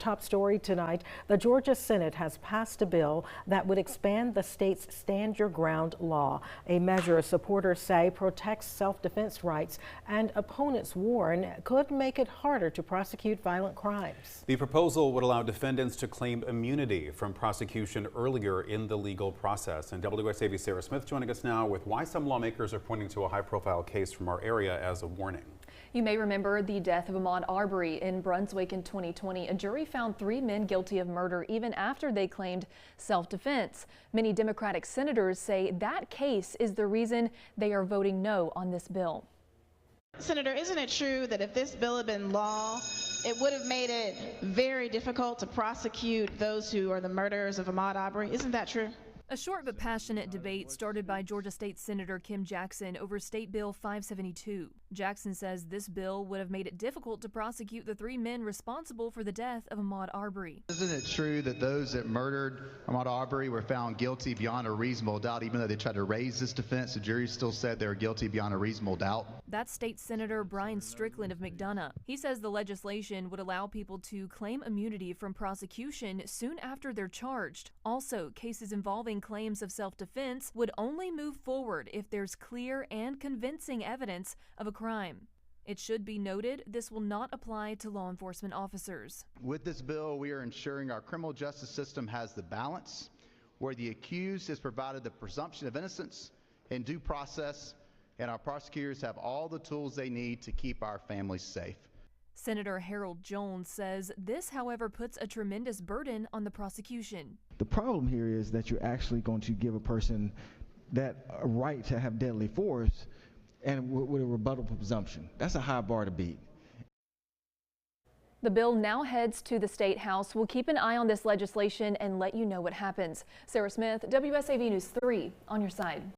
top story tonight. The Georgia Senate has passed a bill that would expand the state's Stand Your Ground law, a measure supporters say protects self-defense rights and opponents warn could make it harder to prosecute violent crimes. The proposal would allow defendants to claim immunity from prosecution earlier in the legal process. And WSAV's Sarah Smith joining us now with why some lawmakers are pointing to a high-profile case from our area as a warning. You may remember the death of Ahmaud Arbery in Brunswick in 2020. A jury found 3 men guilty of murder even after they claimed self-defense. Many Democratic senators say that case is the reason they are voting no on this bill. Senator, isn't it true that if this bill had been law, it would have made it very difficult to prosecute those who are the murderers of Ahmaud Arbery? Isn't that true? A short but passionate debate started by Georgia State Senator Kim Jackson over State Bill 572. Jackson says this bill would have made it difficult to prosecute the 3 men responsible for the death of Ahmaud Arbery. Isn't it true that those that murdered Ahmaud Arbery were found guilty beyond a reasonable doubt, even though they tried to raise this defense? The jury still said they were guilty beyond a reasonable doubt. That's State Senator Brian Strickland of McDonough. He says the legislation would allow people to claim immunity from prosecution soon after they're charged. Also, cases involving claims of self-defense would only move forward if there's clear and convincing evidence of a crime. It should be noted this will not apply to law enforcement officers. With this bill, we are ensuring our criminal justice system has the balance where the accused is provided the presumption of innocence and due process, and our prosecutors have all the tools they need to keep our families safe. Senator Harold Jones says this, however, puts a tremendous burden on the prosecution. The problem here is that you're actually going to give a person that right to have deadly force and with a rebuttable presumption. That's a high bar to beat. The bill now heads to the State House. We'll keep an eye on this legislation and let you know what happens. Sarah Smith, WSAV News 3, on your side.